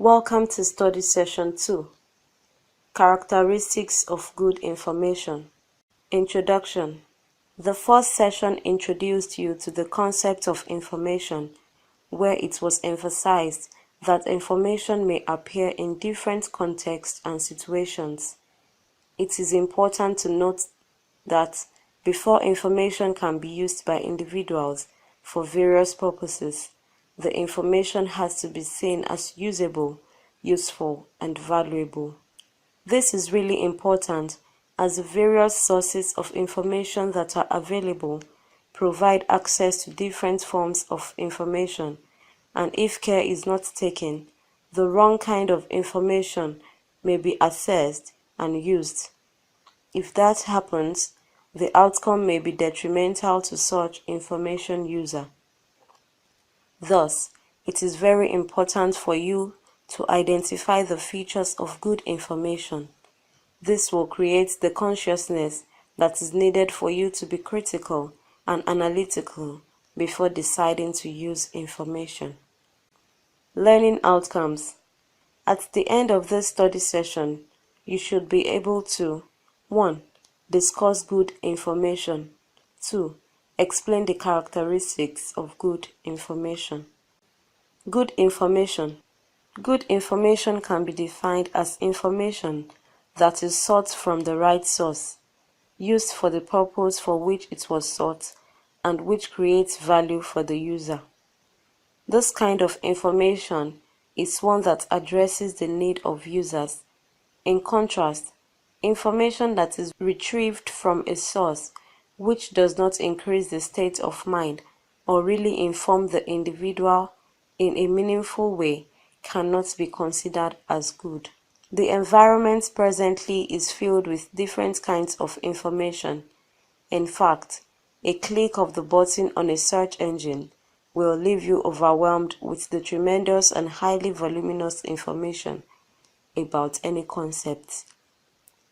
Welcome to Study Session 2, Characteristics of Good Information. Introduction. The first session introduced you to the concept of information, where it was emphasized that information may appear in different contexts and situations. It is important to note that before information can be used by individuals for various purposes, the information has to be seen as usable, useful, and valuable. This is really important as the various sources of information that are available provide access to different forms of information, and if care is not taken, the wrong kind of information may be accessed and used. If that happens, the outcome may be detrimental to such information user. Thus, it is very important for you to identify the features of good information. This will create the consciousness that is needed for you to be critical and analytical before deciding to use information. Learning outcomes. At the end of this study session, you should be able to 1. Discuss good information. 2. Explain the characteristics of good information. Good information. Good information can be defined as information that is sought from the right source, used for the purpose for which it was sought, and which creates value for the user. This kind of information is one that addresses the need of users. In contrast, information that is retrieved from a source which does not increase the state of mind or really inform the individual in a meaningful way cannot be considered as good. The environment presently is filled with different kinds of information. In fact, a click of the button on a search engine will leave you overwhelmed with the tremendous and highly voluminous information about any concept.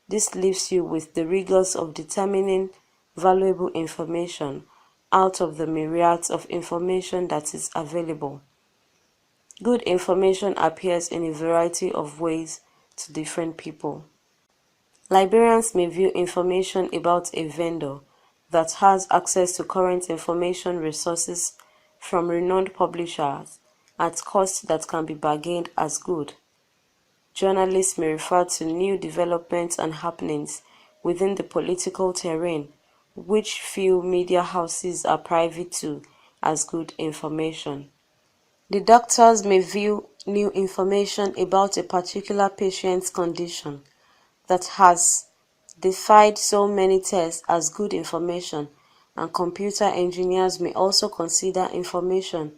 This leaves you with the rigors of determining valuable information out of the myriads of information that is available. Good information appears in a variety of ways to different people. Librarians may view information about a vendor that has access to current information resources from renowned publishers at costs that can be bargained as good. Journalists may refer to new developments and happenings within the political terrain, which few media houses are privy to, as good information. The doctors may view new information about a particular patient's condition that has defied so many tests as good information, and computer engineers may also consider information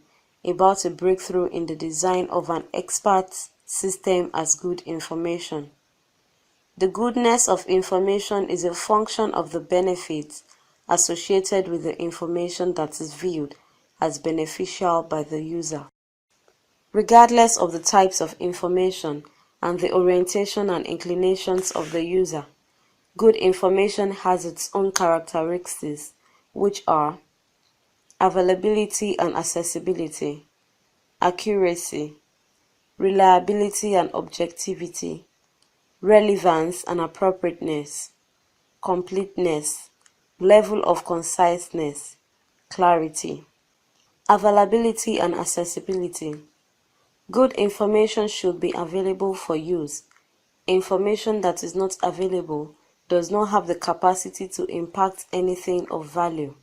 about a breakthrough in the design of an expert system as good information. The goodness of information is a function of the benefits associated with the information that is viewed as beneficial by the user. Regardless of the types of information and the orientation and inclinations of the user, good information has its own characteristics, which are availability and accessibility, accuracy, reliability and objectivity, relevance and appropriateness, completeness, level of conciseness, clarity. Availability and accessibility. Good information should be available for use. Information that is not available does not have the capacity to impact anything of value.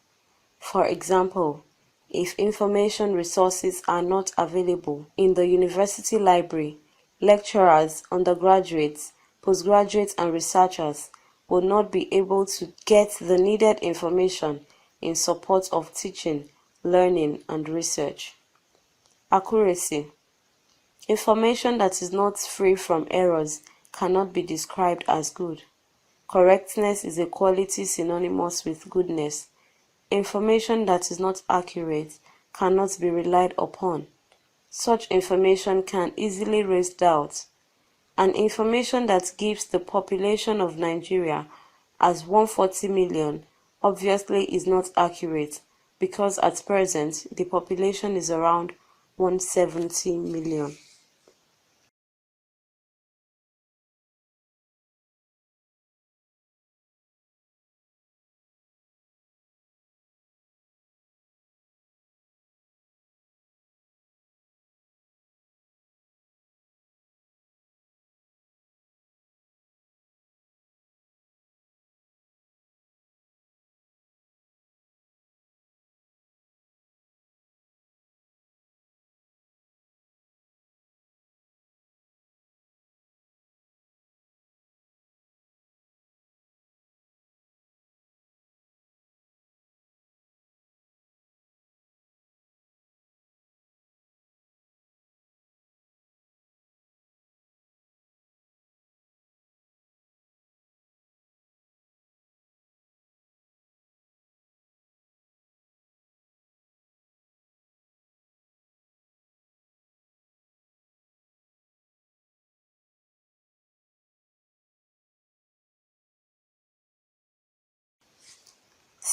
For example, if information resources are not available in the university library, lecturers, undergraduates, postgraduates, and researchers will not be able to get the needed information in support of teaching, learning, and research. Accuracy. Information that is not free from errors cannot be described as good. Correctness is a quality synonymous with goodness. Information that is not accurate cannot be relied upon. Such information can easily raise doubts. And information that gives the population of Nigeria as 140 million obviously is not accurate, because at present the population is around 170 million.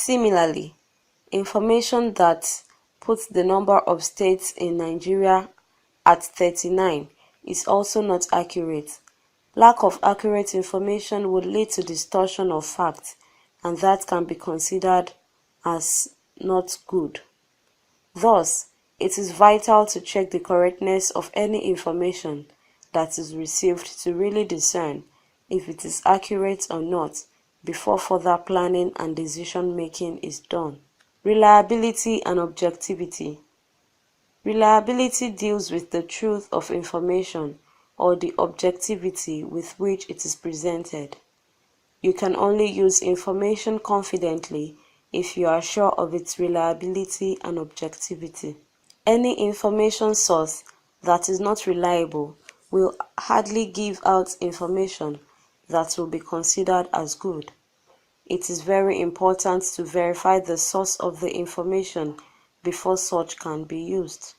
Similarly, information that puts the number of states in Nigeria at 39 is also not accurate. Lack of accurate information would lead to distortion of facts, and that can be considered as not good. Thus, it is vital to check the correctness of any information that is received to really discern if it is accurate or not before further planning and decision-making is done. Reliability and objectivity. Reliability deals with the truth of information or the objectivity with which it is presented. You can only use information confidently if you are sure of its reliability and objectivity. Any information source that is not reliable will hardly give out information that will be considered as good. It is very important to verify the source of the information before such can be used.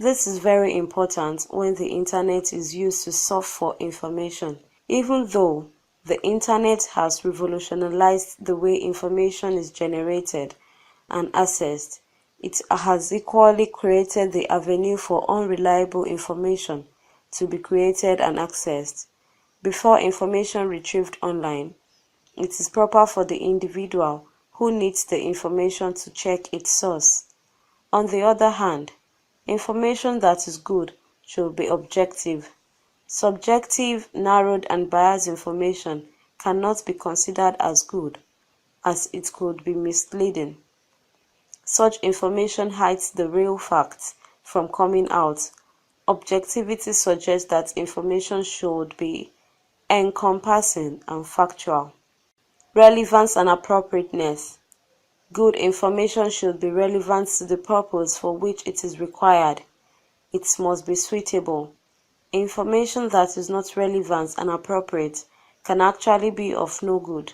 This is very important when the internet is used to search for information. Even though the internet has revolutionized the way information is generated and accessed, it has equally created the avenue for unreliable information to be created and accessed. Before information retrieved online, it is proper for the individual who needs the information to check its source. On the other hand, information that is good should be objective. Subjective, narrowed and biased information cannot be considered as good, as it could be misleading. Such information hides the real facts from coming out. Objectivity suggests that information should be encompassing and factual. Relevance and appropriateness. Good information should be relevant to the purpose for which it is required. It must be suitable. Information that is not relevant and appropriate can actually be of no good.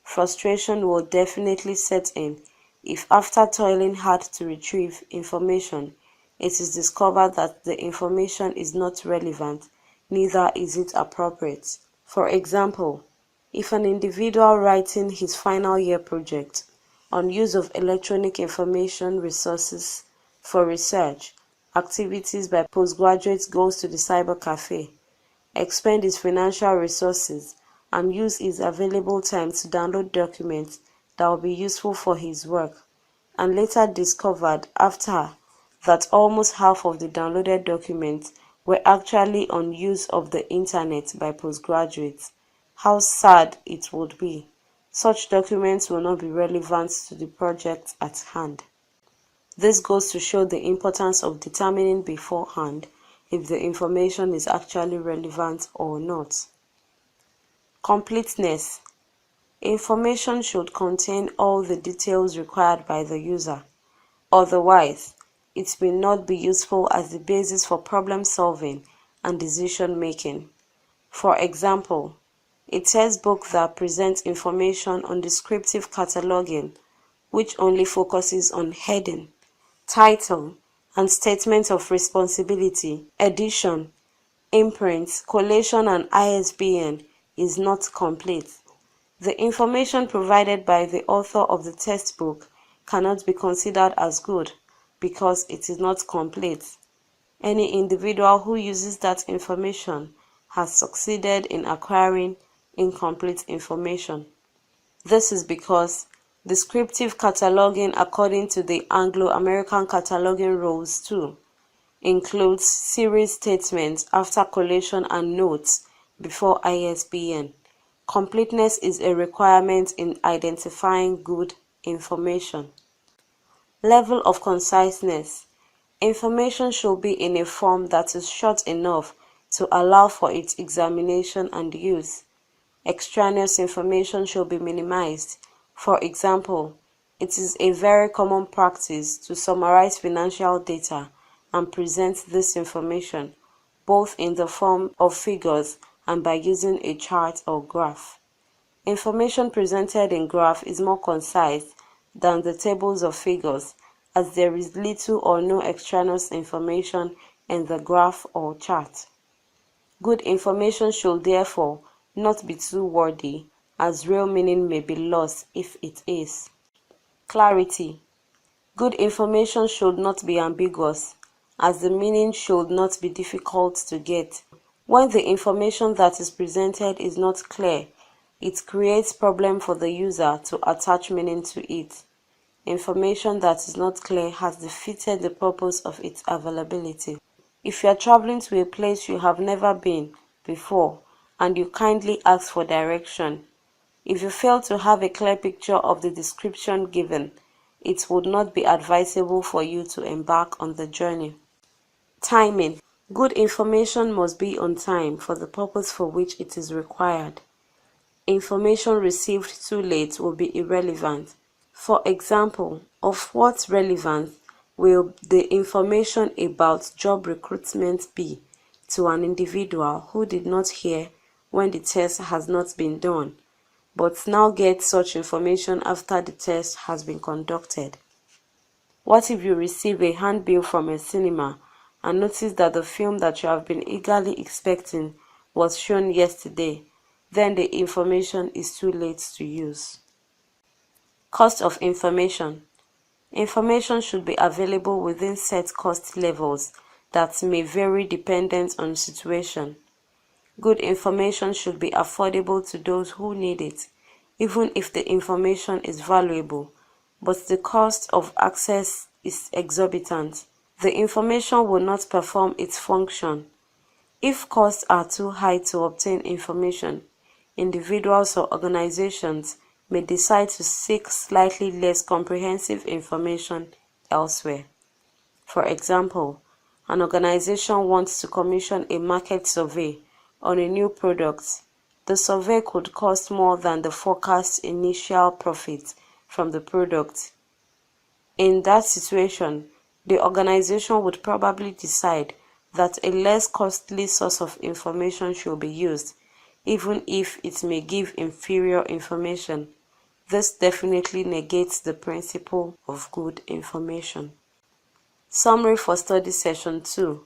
Frustration will definitely set in if after toiling hard to retrieve information, it is discovered that the information is not relevant, neither is it appropriate. For example, if an individual writing his final year project on use of electronic information resources for research activities by postgraduates goes to the cyber cafe, expend his financial resources, and use his available time to download documents that will be useful for his work, and later discovered after that almost half of the downloaded documents were actually on use of the internet by postgraduates, how sad it would be. Such documents will not be relevant to the project at hand. This goes to show the importance of determining beforehand if the information is actually relevant or not. Completeness. Information should contain all the details required by the user. Otherwise, it may not be useful as the basis for problem solving and decision making. For example, a textbook that presents information on descriptive cataloging, which only focuses on heading, title, and statement of responsibility, edition, imprint, collation, and ISBN, is not complete. The information provided by the author of the textbook cannot be considered as good because it is not complete. Any individual who uses that information has succeeded in acquiring incomplete information. This is because descriptive cataloging, according to the Anglo-American cataloging rules 2, includes series statements after collation and notes before ISBN. Completeness is a requirement in identifying good information. Level of conciseness. Information should be in a form that is short enough to allow for its examination and use. Extraneous information should be minimized. For example, it is a very common practice to summarize financial data and present this information both in the form of figures and by using a chart or graph. Information presented in graph is more concise than the tables of figures, as there is little or no extraneous information in the graph or chart. Good information should therefore not be too wordy, as real meaning may be lost if it is. Clarity. Good information should not be ambiguous, as the meaning should not be difficult to get. When the information that is presented is not clear, it creates problem for the user to attach meaning to it. Information that is not clear has defeated the purpose of its availability. If you are traveling to a place you have never been before and you kindly ask for direction, if you fail to have a clear picture of the description given, it would not be advisable for you to embark on the journey. Timing. Good information must be on time for the purpose for which it is required. Information received too late will be irrelevant. For example, of what relevance will the information about job recruitment be to an individual who did not hear when the test has not been done, but now gets such information after the test has been conducted? What if you receive a handbill from a cinema and notice that the film that you have been eagerly expecting was shown yesterday? Then the information is too late to use. Cost of information. Information should be available within set cost levels that may vary dependent on situation. Good information should be affordable to those who need it, even if the information is valuable, but the cost of access is exorbitant. The information will not perform its function. If costs are too high to obtain information, individuals or organizations may decide to seek slightly less comprehensive information elsewhere. For example, an organization wants to commission a market survey on a new product. The survey could cost more than the forecast initial profit from the product. In that situation, the organization would probably decide that a less costly source of information should be used, even if it may give inferior information. This definitely negates the principle of good information. Summary for study session 2.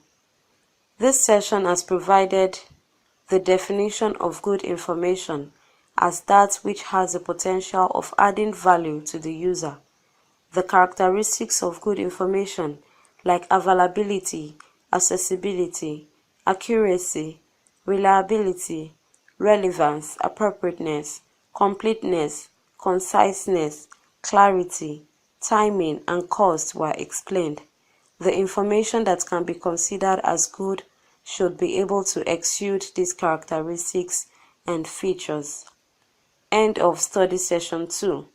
This session has provided the definition of good information as that which has the potential of adding value to the user. The characteristics of good information, like availability, accessibility, accuracy, reliability, relevance, appropriateness, completeness, conciseness, clarity, timing, and cost were explained. The information that can be considered as good should be able to exude these characteristics and features. End of study session 2.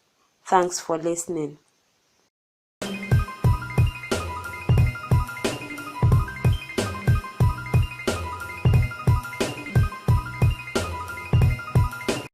Thanks for listening.